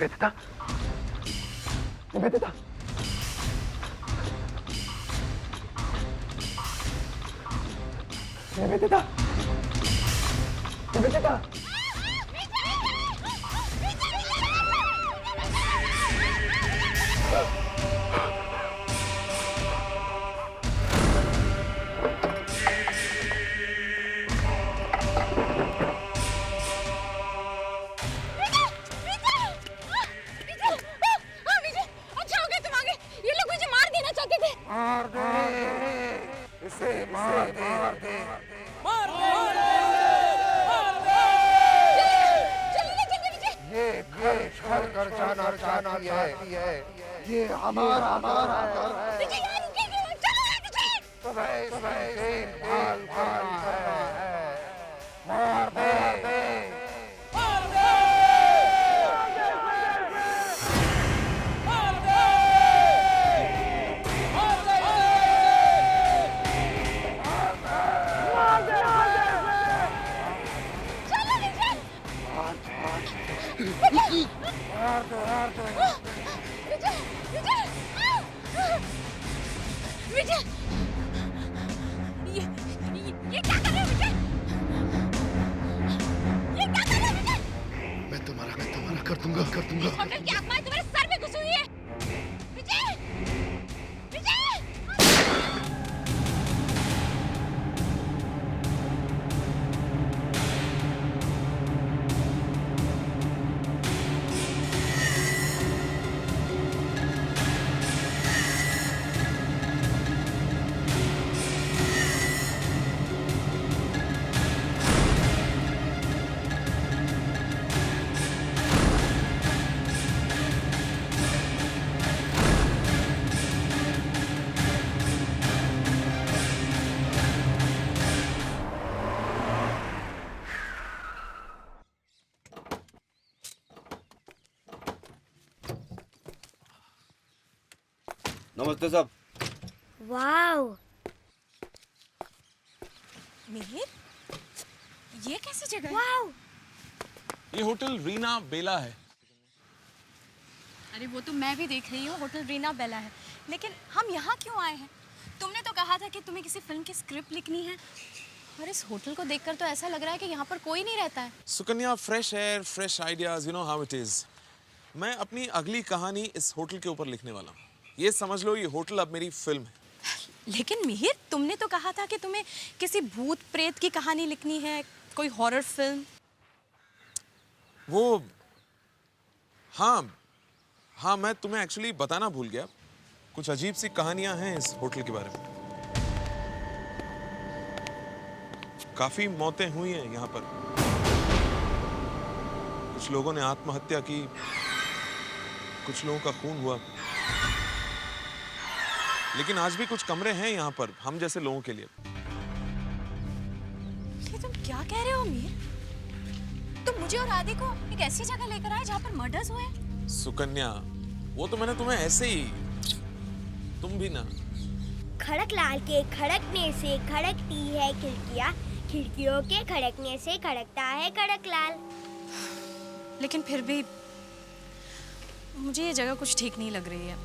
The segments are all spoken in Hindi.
निवेदिता, निवेदिता, निवेदिता, निवेदिता। मार दे, इसे मार दे, मार दे, मार दे। ये घर छोड़ कर जाना चाहती है, ये हमारा घर है। तुम्हें इसकी देखभाल करना है। मार दे, मार दे, मार दे, मार दे, विजय, ये क्या कर रहे हो विजय? ये क्या कर रहे हो विजय? मैं तुम्हारा कर दूंगा। होटल की आत्मा तुम्हारे सर में घुसी हुई है। विजय, विजय! नमस्ते साहब। वाओ, मिहिर, ये कैसी जगह है? वाओ! ये होटल रीना बेला है। अरे वो तो मैं भी देख रही हूँ, होटल रीना बेला है, लेकिन हम यहाँ क्यों आए हैं? तुमने तो कहा था कि तुम्हें किसी फिल्म की स्क्रिप्ट लिखनी है, और इस होटल को देखकर तो ऐसा लग रहा है कि यहाँ पर कोई नहीं रहता है। Sukanya, fresh air, fresh ideas, you know how it is. मैं अपनी अगली कहानी इस होटल के ऊपर लिखने वाला हूँ। ये समझ लो, ये होटल अब मेरी फिल्म है। लेकिन मिहिर, तुमने तो कहा था कि तुम्हें किसी भूत प्रेत की कहानी लिखनी है, कोई हॉरर फिल्म। वो हाँ, मैं तुम्हें एक्चुअली बताना भूल गया। कुछ अजीब सी कहानियां हैं इस होटल के बारे में। काफी मौतें हुई हैं यहाँ पर। कुछ लोगों ने आत्महत्या की, कुछ लोगों का खून हुआ। लेकिन आज भी कुछ कमरे हैं यहाँ पर हम जैसे लोगों के लिए। ये तुम क्या कह रहे हो मिहिर? तुम मुझे और आदि को एक ऐसी जगह लेकर आए जहाँ पर मर्डर्स हुए। सुकन्या, वो तो मैंने तुम्हें ऐसे ही, तुम भी ना। खड़कलाल के खड़कने से खड़कती है खिड़कियाँ, खिड़कियों के खड़कने से खड़कता है खड़कलाल। लेकिन फिर भी मुझे ये जगह कुछ ठीक नहीं लग रही है।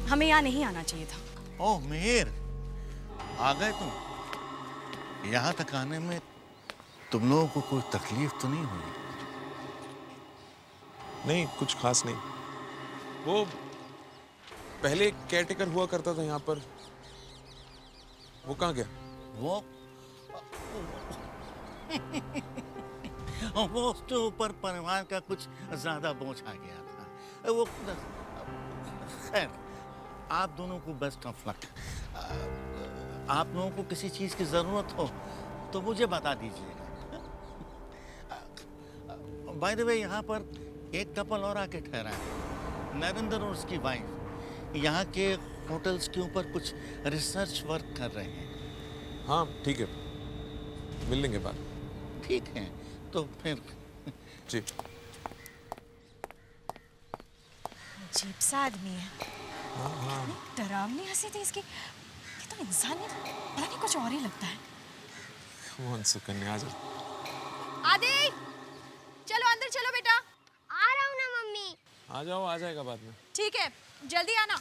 हमें यहाँ नहीं आना चाहिए था। ओह मिहिर, आ गए तुम। यहाँ तक आने में तुम लोगों को कोई तकलीफ तो नहीं हुई? नहीं, कुछ खास नहीं। वो पहले केयरटेकर हुआ करता था यहाँ पर, वो कहाँ गया? वो उसके ऊपर परिवार का कुछ ज्यादा बोझ आ गया था। वो खैर, आप दोनों को बेस्ट ऑफ लक। आप लोगों को किसी चीज की जरूरत हो तो मुझे बता दीजिएगा। बाय द वे, यहाँ पर एक कपल और आके ठहरा है, नरेंद्र और उसकी वाइफ। यहाँ के होटल्स के ऊपर कुछ रिसर्च वर्क कर रहे हैं। हाँ ठीक है, मिल लेंगे बात। ठीक है, तो फिर जी। अजीब सा आदमी है। डरावनी हंसी थी इसकी। ये तो इंसान नहीं, पता नहीं कुछ और ही लगता है। कौन सुकन्या, आज आदि, चलो अंदर चलो बेटा। आ रहा हूँ ना मम्मी। आ जाओ, आ जाएगा बाद में। ठीक है, जल्दी आना।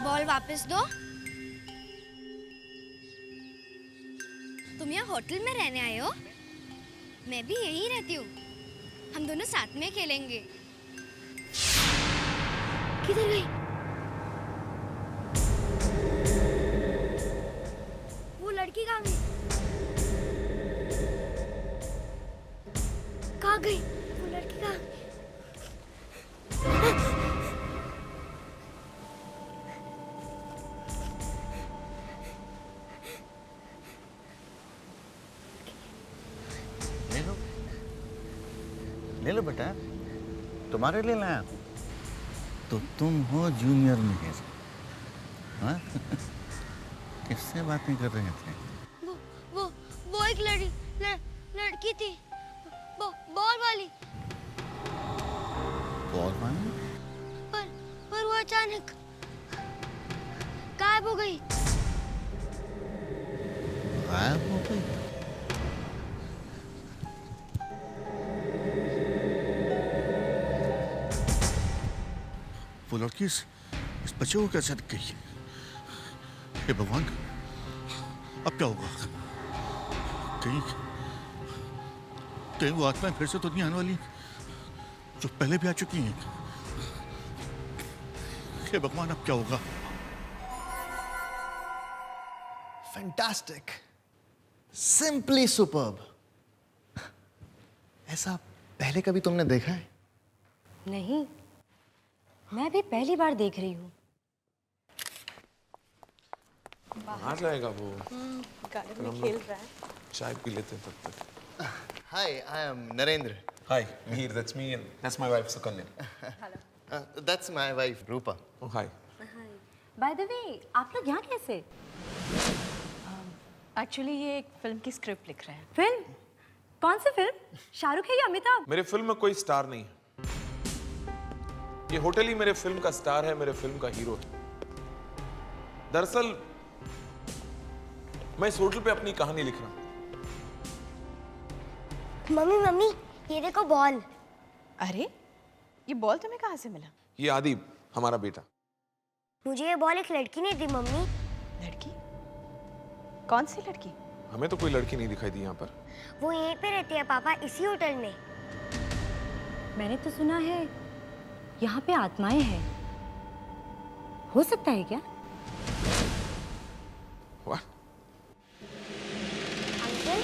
बॉल वापस दो। तुम यहाँ होटल में रहने आए हो? मैं भी यहीं रहती हूँ। हम दोनों साथ में खेलेंगे। किधर गई? वो लड़की कहाँ गई? कहाँ गई? वो लड़की कहाँ? ले लो बेटा, तुम्हारे लिए लाया। तो तुम हो जूनियर मिहिर, हाँ? किससे बातें कर रहे थे? वो एक लड़की थी, बॉल वाली। बॉल वाली? पर वो अचानक गायब हो गई। गायब हो गई? वो लड़की इस बच्चे को कैसे दिख गई? हे भगवान, अब क्या होगा? कहीं वो आत्माएं फिर से तो नहीं आने वाली जो पहले भी आ चुकी हैं? हे भगवान, अब क्या होगा? Fantastic, simply superb. ऐसा पहले कभी तुमने देखा है? नहीं, मैं भी पहली बार देख रही हूँ। आ जाएगा वो। गार्डन में खेल रहा है। चाय पी लेते हैं तब तक। Hi, I am Narendra. Hi, Mihir, that's me and that's my wife Sukanya. That's my wife Rupa. Oh, hi. By the way, आप लोग यहाँ कैसे? एक्चुअली ये एक फिल्म की स्क्रिप्ट लिख रहे हैं। फिल्म? कौन सी फिल्म? शाहरुख है या अमिताभ? मेरे फिल्म में कोई स्टार नहीं है। ये होटल ही मेरे फिल्म का स्टार है, मेरे फिल्म का हीरो है। दरअसल मैं इस होटल पे अपनी कहानी लिख रहा हूं। मम्मी, ये देखो बॉल। अरे, ये बॉल तुम्हें कहाँ से मिला? ये आदिब, हमारा बेटा। मुझे ये बॉल एक लड़की ने दी मम्मी। लड़की? कौन सी लड़की? हमें तो कोई लड़की नहीं दिखाई दी यहाँ पर। वो यहीं पे रहती है पापा, इसी होटल में। मैंने तो सुना है यहाँ पे आत्माएं हैं। हो सकता है क्या? वाह, अंकल,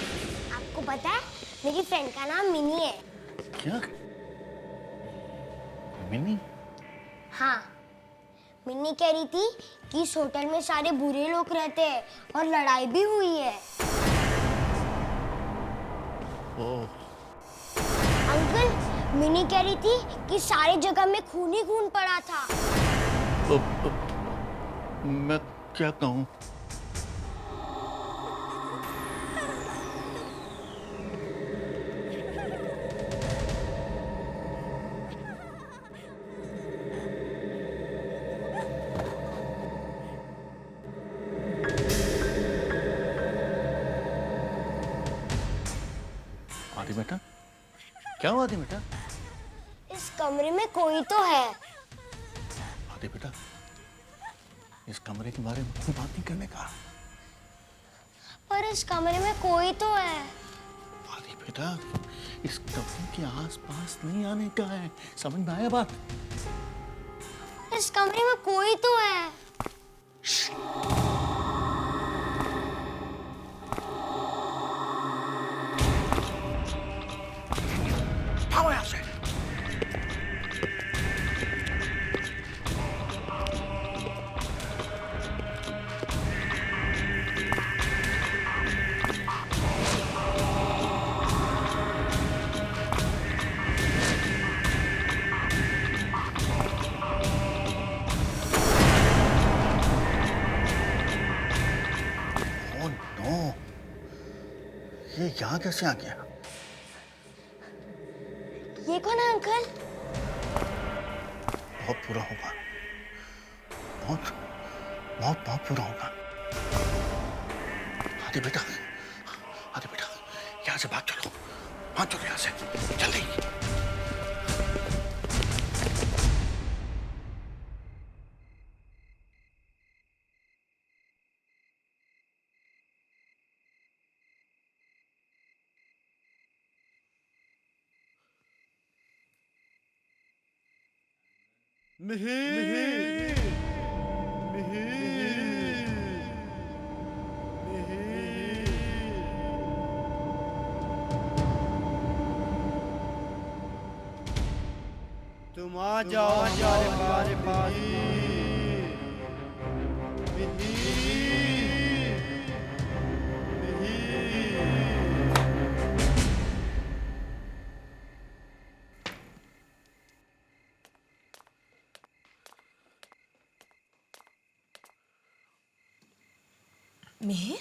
आपको पता है मेरी फ्रेंड का नाम मिनी है। क्या? मिनी? हाँ, मिनी कह रही थी कि इस होटल में सारे बुरे लोग रहते हैं और लड़ाई भी हुई है। ओह, अंकल, मिनी कह रही थी कि सारी जगह में खून ही खून पड़ा था। मैं क्या कहूँ? आदि बेटा, क्या हुआ आदि बेटा? इस कमरे में कोई तो है। आदि बेटा, इस कमरे के बारे में कोई बात नहीं करने का। पर इस कमरे में कोई तो है। आदि बेटा, इस कमरे के आसपास नहीं आने का है, समझ में आया बात? इस कमरे में कोई तो है। आओ यहाँ से। यहाँ कैसे आ गया? ये कौन है अंकल? बहुत बुरा होगा, बहुत बहुत बहुत बुरा होगा। आदि बेटा, यहाँ से भाग चलो, यहाँ से जल्दी। तुम आ जाओ हमारे पास मिहिर,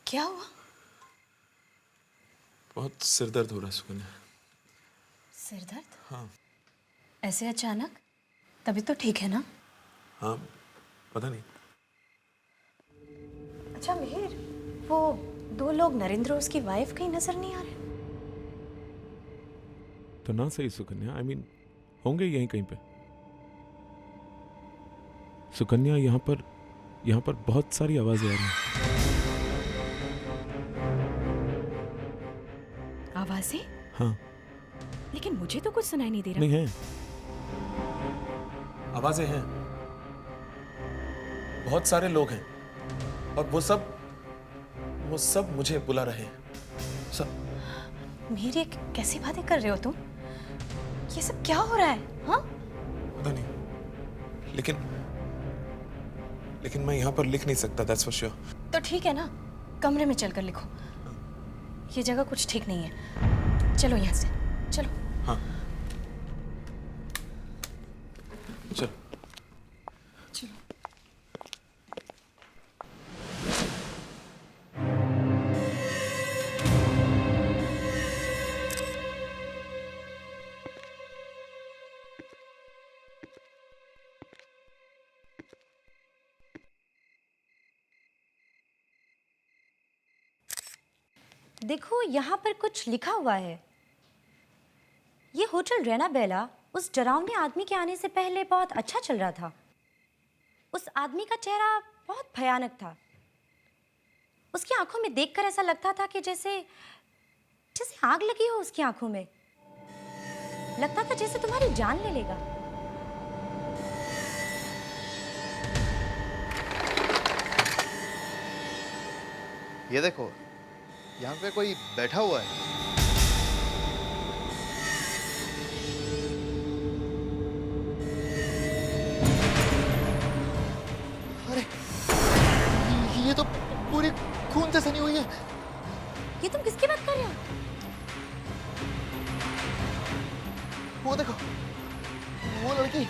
क्या हुआ? बहुत सिर दर्द हो रहा है सुकन्या। सिर दर्द? हाँ। ऐसे अचानक? तभी तो ठीक है ना? हाँ, पता नहीं। अच्छा मिहिर, वो 2 लोग नरेंद्र और उसकी वाइफ कहीं नजर नहीं आ रहे? तो ना सही सुकन्या, I mean, होंगे यहीं कहीं पे। सुकन्या, यहाँ पर बहुत सारी आवाजें आ रही हैं। आवाजें? हाँ। लेकिन मुझे तो कुछ सुनाई नहीं दे रहा। नहीं है, आवाजें हैं, बहुत सारे लोग हैं और वो सब मुझे बुला रहे हैं, सब। मेरी कैसी बातें कर रहे हो तुम? ये सब क्या हो रहा है? हाँ? पता नहीं, लेकिन मैं यहाँ पर लिख नहीं सकता, that's for sure। तो ठीक है ना, कमरे में चलकर लिखो। ये जगह कुछ ठीक नहीं है। चलो यहाँ से, चलो। हाँ, चलो। चलो। देखो, यहाँ पर कुछ लिखा हुआ है। ये होटल रैना बेला उस डरावने आदमी के आने से पहले बहुत अच्छा चल रहा था। उस आदमी का चेहरा बहुत भयानक था। उसकी आंखों में देखकर ऐसा लगता था कि जैसे आग लगी हो उसकी आंखों में। लगता था जैसे तुम्हारी जान ले लेगा। ये देखो, यहाँ पे कोई बैठा हुआ है। अरे, ये तो पूरी खून से सनी हुई है। ये तुम किसकी बात कर रहे हो? वो देखो, वो लड़की।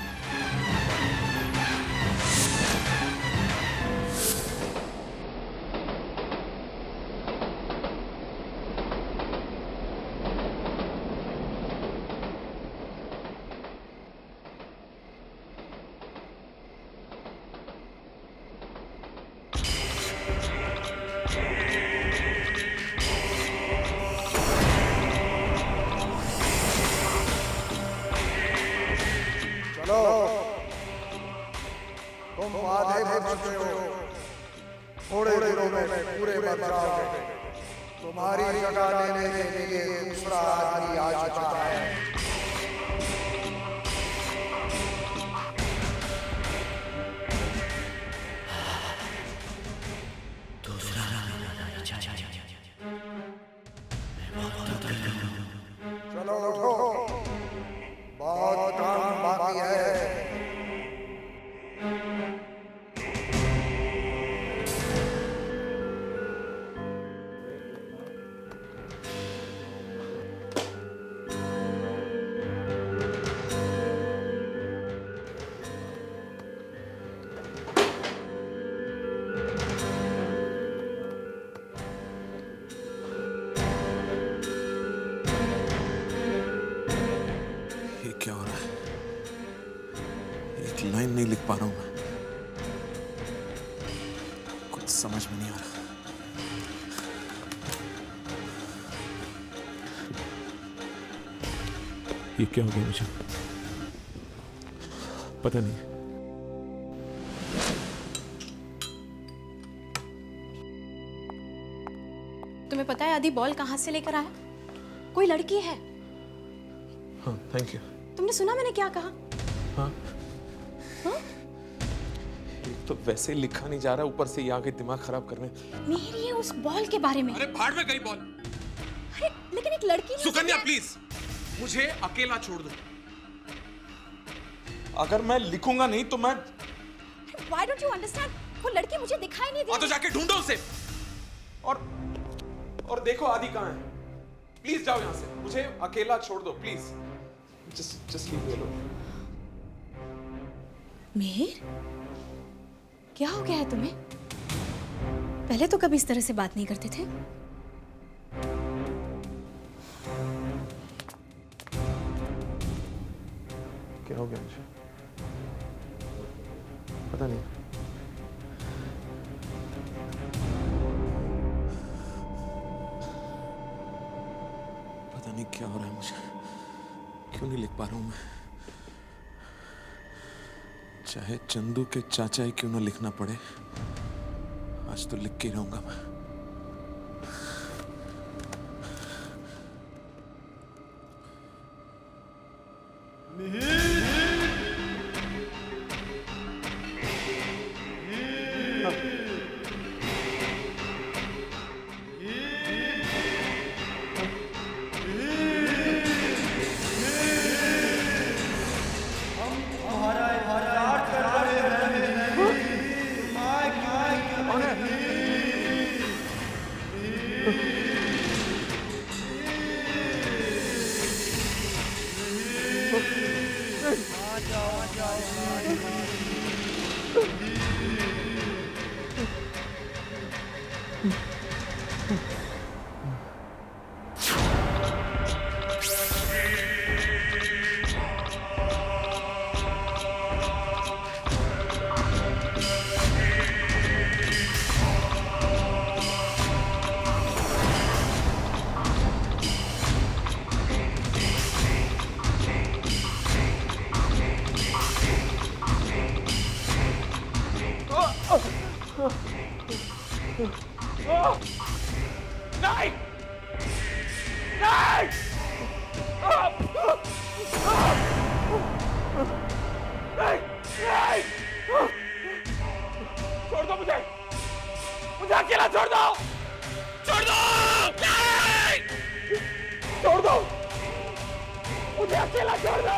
तुम आधे मर चुके हो, थोड़े दिनों में पूरे मर जाओगे। तुम्हारी जगह लेने के लिए दूसरा आदमी आ चुका है। चलो उठो, बहुत काम बाकी है। एक लाइन नहीं लिख पा रहा हूं मैं, कुछ समझ में नहीं आ रहा। ये क्या हो गया मुझे, पता नहीं। तुम्हें पता है आदि बॉल कहाँ से लेकर आया? कोई लड़की है। हाँ, थैंक यू। तुमने सुना मैंने क्या कहा? हाँ। हाँ? एक तो वैसे लिखा नहीं जा रहा, ऊपर से ये आके दिमाग खराब करने। मेरी ये उस बॉल के बारे में। अरे भाड़ में गई बॉल। अरे लेकिन एक लड़की ने सुकन्या प्लीज, मुझे अकेला छोड़ दो। अगर मैं लिखूंगा नहीं तो मैं। Why don't you understand? वो लड़की मुझे दिखाई नहीं दी। तो जाके ढूंढो उसे। और देखो आदि कहाँ है। प्लीज जाओ यहाँ से, मुझे अकेला छोड़ दो please. Just leave me alone. Mihir, क्या हो गया है तुम्हें? पहले तो कभी इस तरह से बात नहीं करते थे। क्या हो गया मुझे, पता नहीं। पता नहीं क्या हो रहा है मुझे, क्यों नहीं लिख पा रहा हूं मैं। चाहे चंदू के चाचा ही क्यों ना लिखना पड़े, आज तो लिख के ही रहूंगा मैं। नहीं! नहीं! नहीं! छोड़ दो मुझे! मुझे अकेला छोड़ दो! छोड़ दो! नहीं! छोड़ दो! मुझे अकेला छोड़ दो!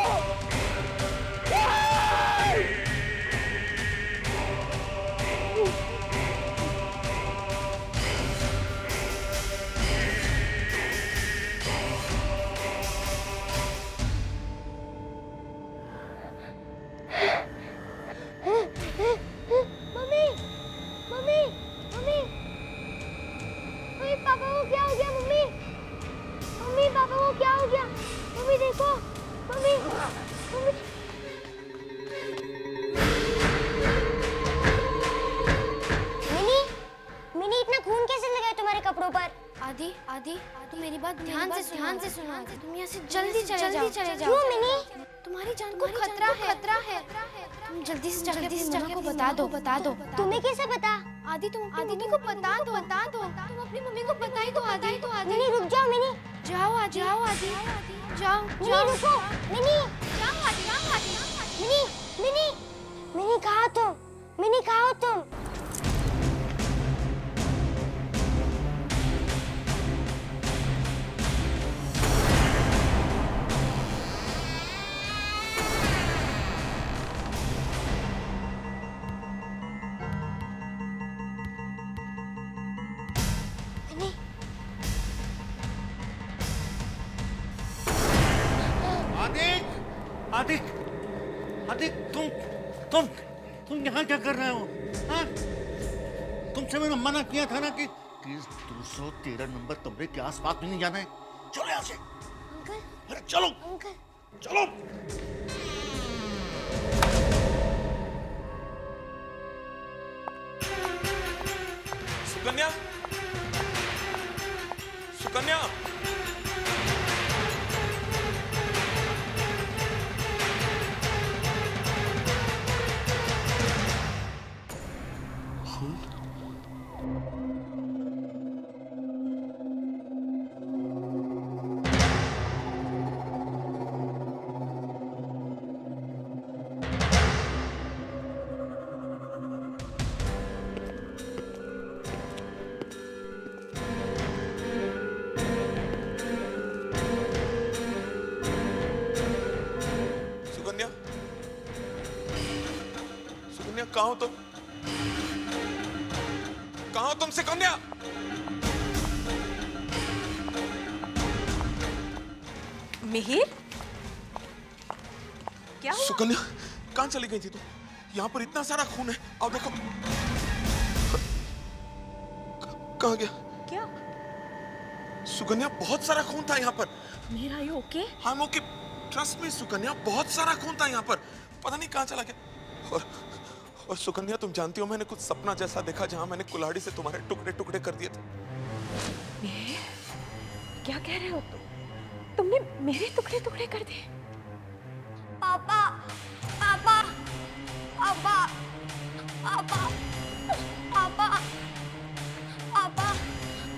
नहीं! Mummy mummy mummy mummy papa को क्या हो गया? मम्मी मम्मी पापा को क्या हो गया? मम्मी देखो मम्मी मम्मी मिनी मिनी इतना खून कैसे लगा है तुम्हारे कपड़ों पर? आदि आदि तुम मेरी बात ध्यान से सुनो। तुम यहाँ से जल्दी चले जाओ। क्यों मिनी? तुम्हारी जान को खतरा है। तुम जल्दी से जाके को बता दो। तुम्हें कैसे पता? आदि तुम मम्मी को बता दो। तुम अपनी मम्मी को बता ही दो आदि। मिनी रुक जाओ मिनी। जाओ आदि। जाओ मिनी रुको मिनी। जाओ आदि। मिनी मिनी मिनी कहाँ तुम? मिनी कहाँ हो तुम? आदि तुम यहाँ क्या कर रहे हो? हाँ? तुमसे मैंने मना किया था ना कि 213 नंबर कमरे के आसपास भी नहीं जाना है। चलो यहाँ से। अंकल अरे चलो अंकल चलो। सुकन्या कहाँ हो तुम? कहाँ हो तुम सुकन्या? मिहिर, क्या हुआ? सुकन्या कहाँ चली गई थी तुम? यहाँ पर इतना सारा खून है और देखो। कहाँ गया? क्या? सुकन्या बहुत सारा खून था यहाँ पर। Mihir, are you okay? हाँ ओके, ट्रस्ट मी सुकन्या, बहुत सारा खून था यहाँ पर, पता नहीं कहाँ चला गया। और सुकन्या तुम जानती हो मैंने कुछ सपना जैसा देखा जहाँ मैंने कुल्हाड़ी से तुम्हारे टुकड़े टुकड़े कर दिए थे। मिहिर, क्या कह रहे हो तुम? तुमने मेरे टुकड़े टुकड़े कर दिए? पापा पापा पापा पापा पापा पापा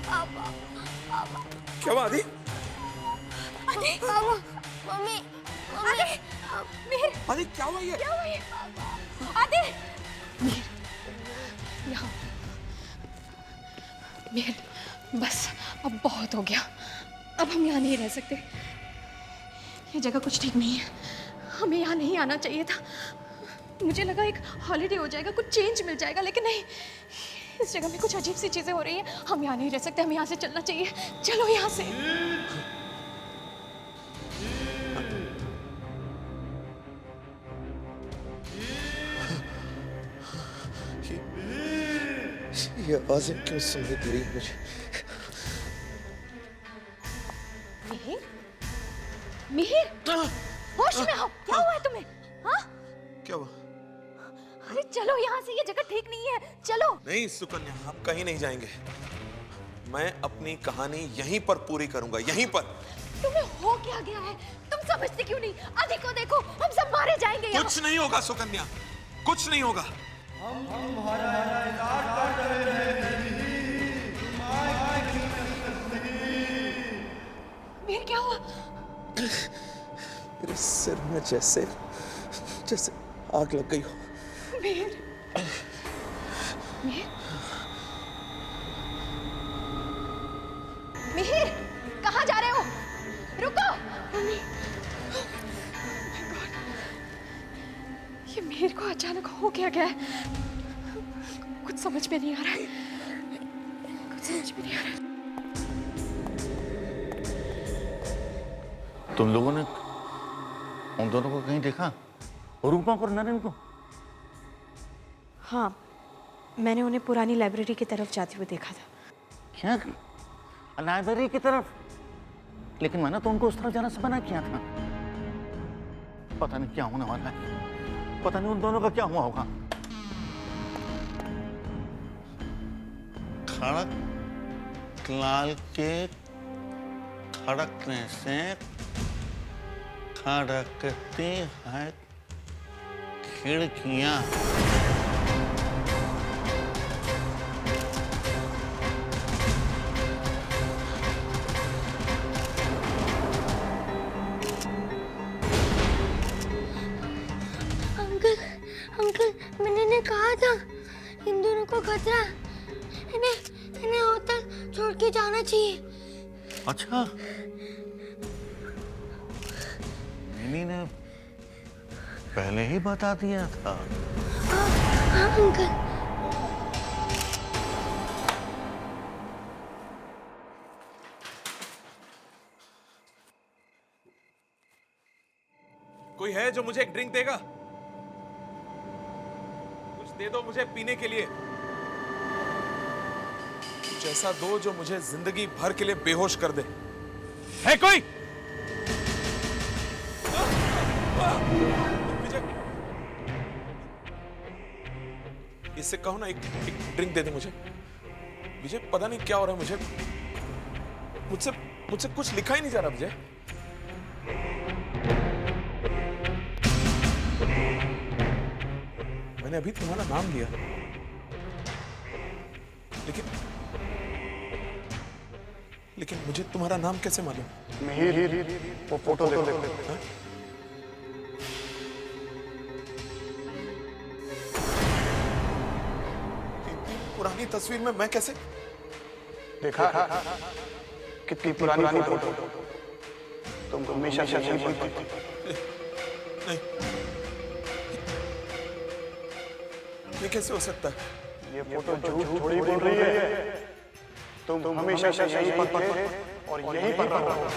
पापा पापा। क्या हुआ आदि? आदि, पापा मम्मी मम्मी। मिहिर, आदि क्या हुआ ये? क्या हुआ ये? आदि, मिहिर, यहाँ। मिहिर, बस अब बहुत हो गया। अब हम यहाँ नहीं रह सकते। ये जगह कुछ ठीक नहीं है। हमें यहाँ नहीं आना चाहिए था। मुझे लगा एक हॉलिडे हो जाएगा, कुछ चेंज मिल जाएगा, लेकिन नहीं। इस जगह में कुछ अजीब सी चीजें हो रही हैं। हम यहाँ नहीं रह सकते, हमें यहाँ से चलना चाहिए। चलो यहाँ से। ये आवाजें क्यों सुनाई दे रही हैं मुझे? मिहिर, मिहिर, होश में आओ। क्या हुआ है तुम्हें? हाँ? क्या हुआ? अरे चलो यहाँ से, ये जगह ठीक नहीं है। चलो। नहीं सुकन्या, हम कहीं नहीं जाएंगे। मैं अपनी कहानी यहीं पर पूरी करूंगा, यहीं पर। तुम्हें हो क्या गया है? तुम समझते क्यों नहीं? आदि को देखो, हम सब मारे जाएंगे यहाँ। कुछ नहीं होगा सुकन्या, कुछ नहीं होगा। मिहिर, क्या हुआ? मेरे सिर में जैसे जैसे आग लग गई हो। मिहिर, मिहिर, मिहिर, कहाँ जा रहे हो? रुको। मम्मी। ये मिहिर को अचानक हो क्या गया है? कुछ समझ में नहीं आ रहा है। कुछ समझ में नहीं आ रहा है। तुम लोगों ने उन दोनों को कहीं देखा? रूपा और नरेन को? हाँ, मैंने उन्हें पुरानी लाइब्रेरी की तरफ जाते हुए देखा था। क्या? लाइब्रेरी की तरफ? लेकिन मैंने तो उनको उस तरफ जाना से मना किया था। पता नहीं क्या होने वाला है, पता नहीं उन दोनों का क्या हुआ होगा। खड़क लाल के खड़कने से खड़कती है खिड़कियां। अंकल अंकल, मैंने कहा था इन दोनों को खतरा। इन्हें होटल छोड़ के जाना चाहिए। अच्छा, नैनी ने पहले ही बता दिया था। हाँ अंकल। कोई है जो मुझे एक ड्रिंक देगा? कुछ दे दो मुझे पीने के लिए। कुछ ऐसा दो जो मुझे जिंदगी भर के लिए बेहोश कर दे। है कोई? विजय, इससे कहो ना एक ड्रिंक दे दे मुझे। विजय, पता नहीं क्या हो रहा है मुझे। मुझसे कुछ लिखा ही नहीं जा रहा विजय। मैंने अभी तुम्हारा नाम लिया, लेकिन मुझे तुम्हारा नाम कैसे मालूम? मिहिर, वो फोटो देखो। हाँ? इतनी पुरानी तस्वीर में मैं कैसे? देखा कितनी पुरानी फोटो। तुम हमेशा यही बोलती थी। नहीं, ये कैसे हो सकता है? ये फोटो झूठ थोड़ी बोल रही है। तुम हमेशा से यहीं पर थे और यहीं पर रहो।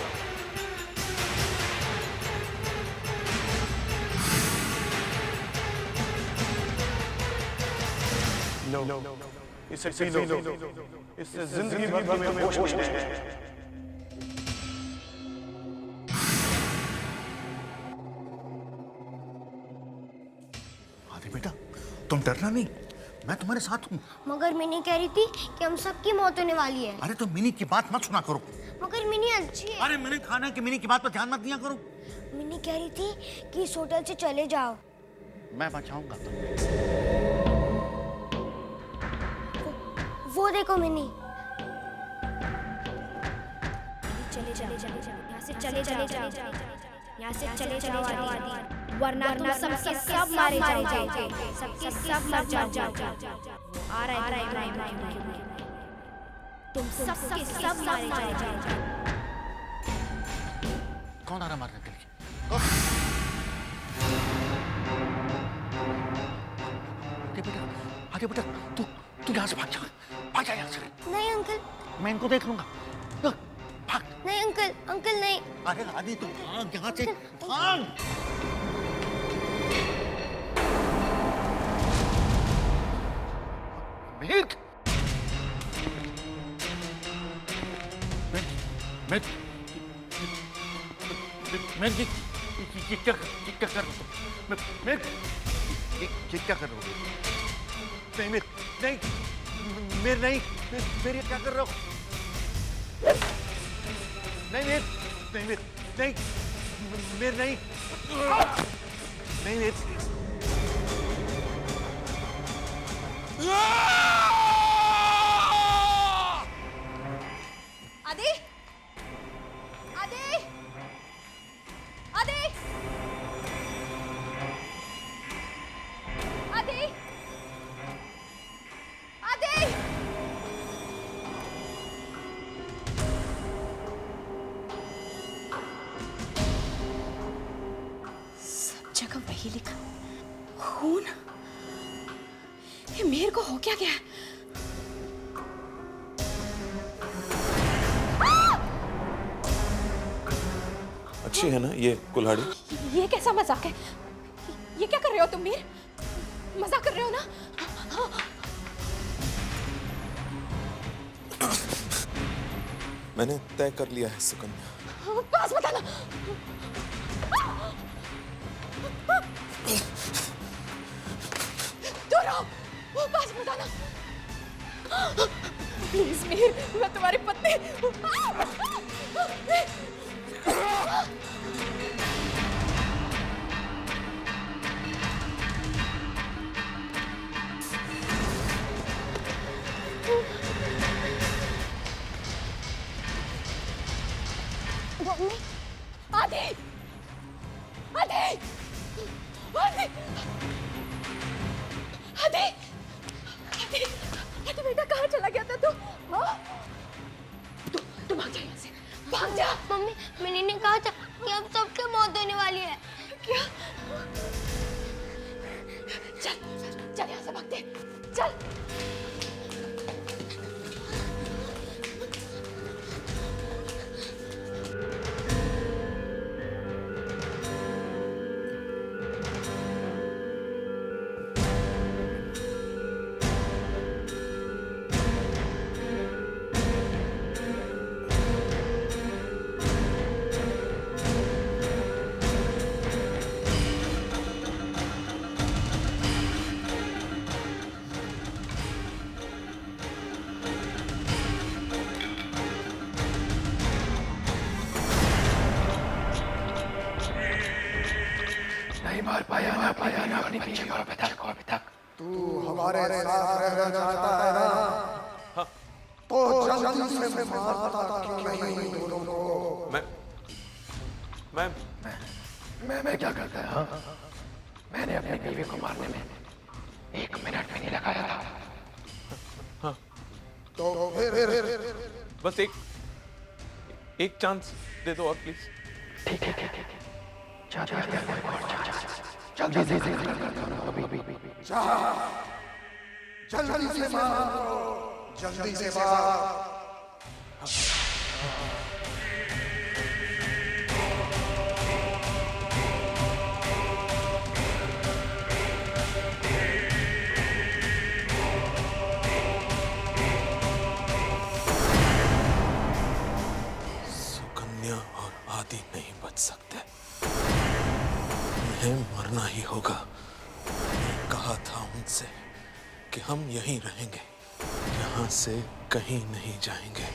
लो, इसे पी लो। इससे जिंदगी भर में होश मिलेंगे। अरे बेटा, तुम डरना नहीं, मैं तुम्हारे साथ हूँ। मगर मिनी कह रही थी कि हम सबकी मौत होने वाली है। अरे तुम मिनी की बात मत सुना करो। मगर मिनी अच्छी है। अरे मैंने खाना कि मिनी की बात पर ध्यान मत दिया करो। मिनी कह रही थी कि इस होटल से चले जाओ। मैं बचाऊंगा तुम्हें। वो देखो मिनी। चले जाओ, यहाँ से चले जाओ, यहाँ से चले जाओ आदि, वरना तुम सबके सब मारे जाओगे, सबके सब मर जाओगे। आ रहा है, तुम सबके सब मारे जाओगे। कौन आ रहा मारने के लिए? अरे बेटा, तू यहाँ से भाग जा यहाँ से। नहीं अंकल। मैं इनको देख लूंगा। भाग। नहीं अंकल, अंकल नहीं। अरे आदि तू भाग यहाँ से, भाग। मैं क्या कर रहा हूँ? मैं क्या कर रहा हूँ? नहीं मेरे क्या कर रहा हूँ? नहीं आदि, आदि, आदि, आदि, आदि। सब जगह वही लिखा, खून। ये मेरे को हो क्या गया? अच्छी है ना ये कुल्हाड़ी? ये कैसा मजाक है? ये क्या कर रहे हो तुम मीर? मजाक कर रहे हो ना? मैंने तय कर लिया है सुकन्या। पास बताना। दूर रहो, पास बताना। प्लीज मीर, मैं तुम्हारी पत्नी। मम्मी। आदि, आदि, आदि, आदि, आदि, आदि बेटा कहाँ चला गया था तू? हाँ? तू भाग जा यहाँ से, भाग जा। मम्मी, मिनी ने कहा था कि अब सबके मौत होने वाली है। क्या? चल, चल यहाँ से भागते, चल। नहीं मार पाया ना अपनी बच्चे को अभी तक। तू हमारे साथ रहना चाहता है ना? तो जल्दी से मारता क्यों नहीं दोनों को? मैं क्या करता है? मैंने अपनी बीवी को मारने में 1 मिनट भी नहीं लगाया था। तो फिर बस एक चांस दे दो और प्लीज। ठीक है। जल्दी से जा। जल्दी से मारो, जल्दी से मारो। सुकन्या और आदि नहीं बच सकते, उन्हें मरना ही होगा। मैंने कहा था उनसे कि हम यहीं रहेंगे, यहाँ से कहीं नहीं जाएंगे।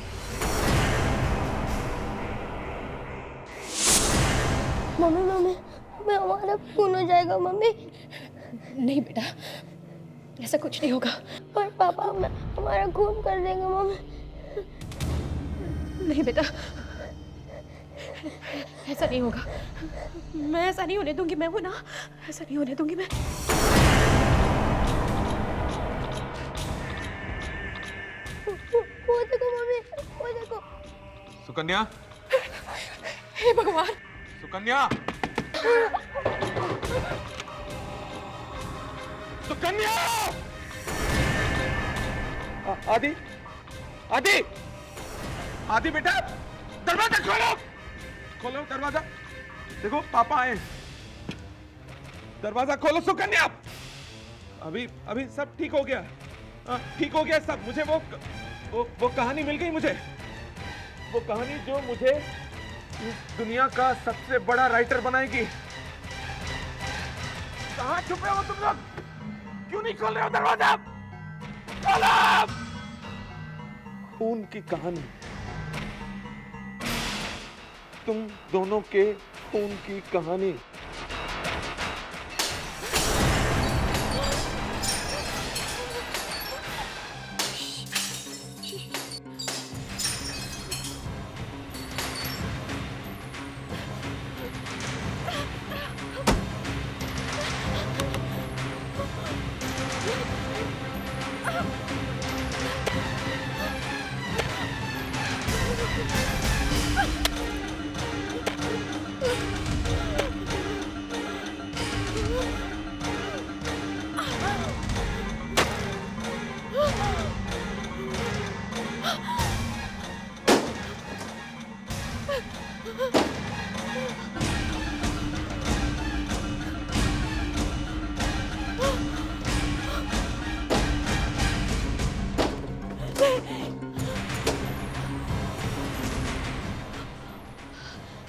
मम्मी मम्मी मम्मी हमारा खून हो जाएगा मम्मी। नहीं बेटा, ऐसा कुछ नहीं होगा। और पापा हमारा खून कर देंगे मम्मी। नहीं बेटा, ऐसा नहीं होगा। मैं ऐसा नहीं होने दूंगी। मैं हूं ना, ऐसा नहीं होने दूंगी मैं। वो देखो मम्मी, वो देखो। सुकन्या, हे भगवान! सुकन्या, सुकन्या! आदि, आदि, आदि बेटा, दरवाजा खोलो, खोलो दरवाजा। देखो पापा आए, दरवाजा खोलो। सुकन्या, अभी अभी सब ठीक हो गया। ठीक हो गया सब। मुझे वो कहानी मिल गई। मुझे वो कहानी जो मुझे इस दुनिया का सबसे बड़ा राइटर बनाएगी। कहाँ छुपे हो तुम लोग? क्यों नहीं खोल रहे हो दरवाजा? खोलो! खून की कहानी, तुम दोनों के खून की कहानी।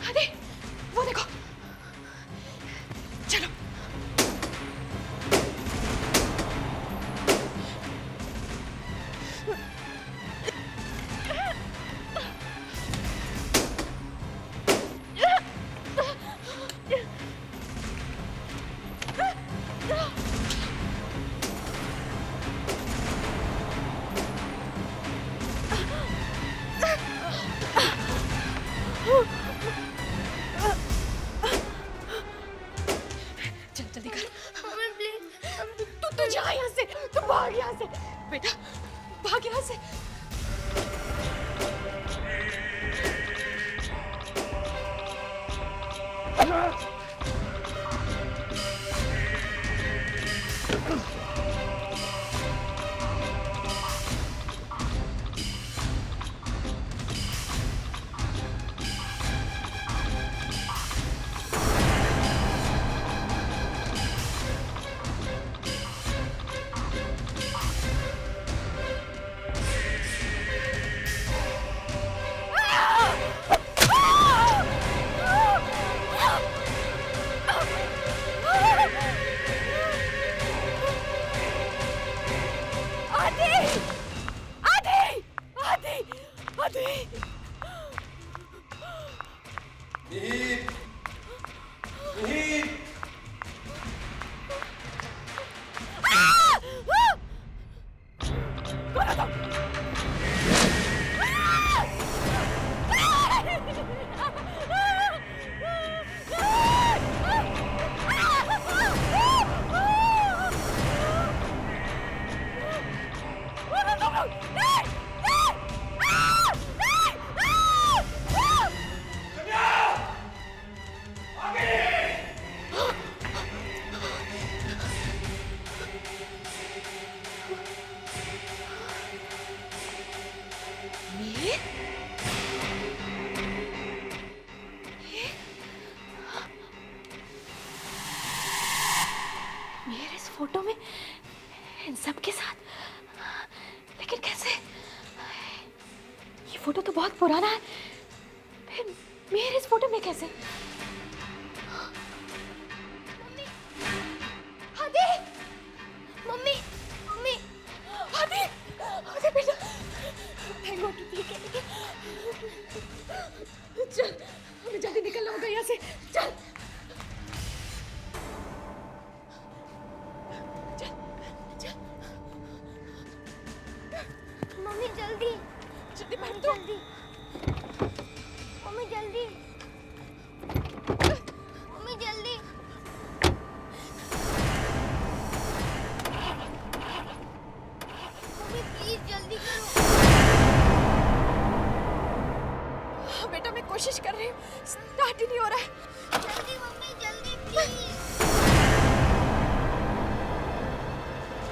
आदि, वो देखो। चलो। चल जल्दी कर। Mummy please. तू जा यहाँ से। तू भाग यहाँ से बेटा, भाग यहाँ से। मेरे इस फोटो में इन सब के साथ, लेकिन कैसे? ये फोटो तो बहुत पुराना है, फिर मेरे इस फोटो में कैसे? आदि, मम्मी, मम्मी, आदि, आदि बेटा, थैंक गॉड ठीक है। चल, हमें जल्दी निकलना होगा यहाँ से, चल। मम्मी जल्दी, जल्दी बैठ दो। जल्दी, मम्मी जल्दी, मम्मी जल्दी। मम्मी प्लीज जल्दी करो। हाँ बेटा, मैं कोशिश कर रही हूँ, स्टार्ट ही नहीं हो रहा है। जल्दी मम्मी जल्दी प्लीज।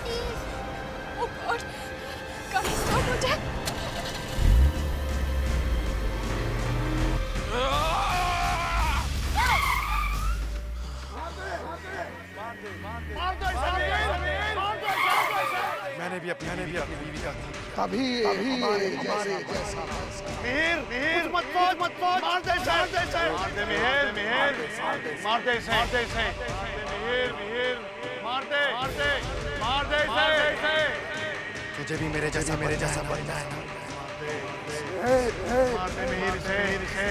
प्लीज। ओह गॉड, गाड़ी स्टार्ट हो जाए। मैंने भी अपनी बीवी का तभी हमारे जैसा मिहिर मिहिर मत पहुंच मार दे इसे मार दे मिहिर मार दे इसे मिहिर मार दे इसे तुझे भी मेरे जैसा बनना है। मार दे मिहिर इसे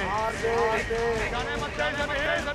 जाने मत दे मिहिर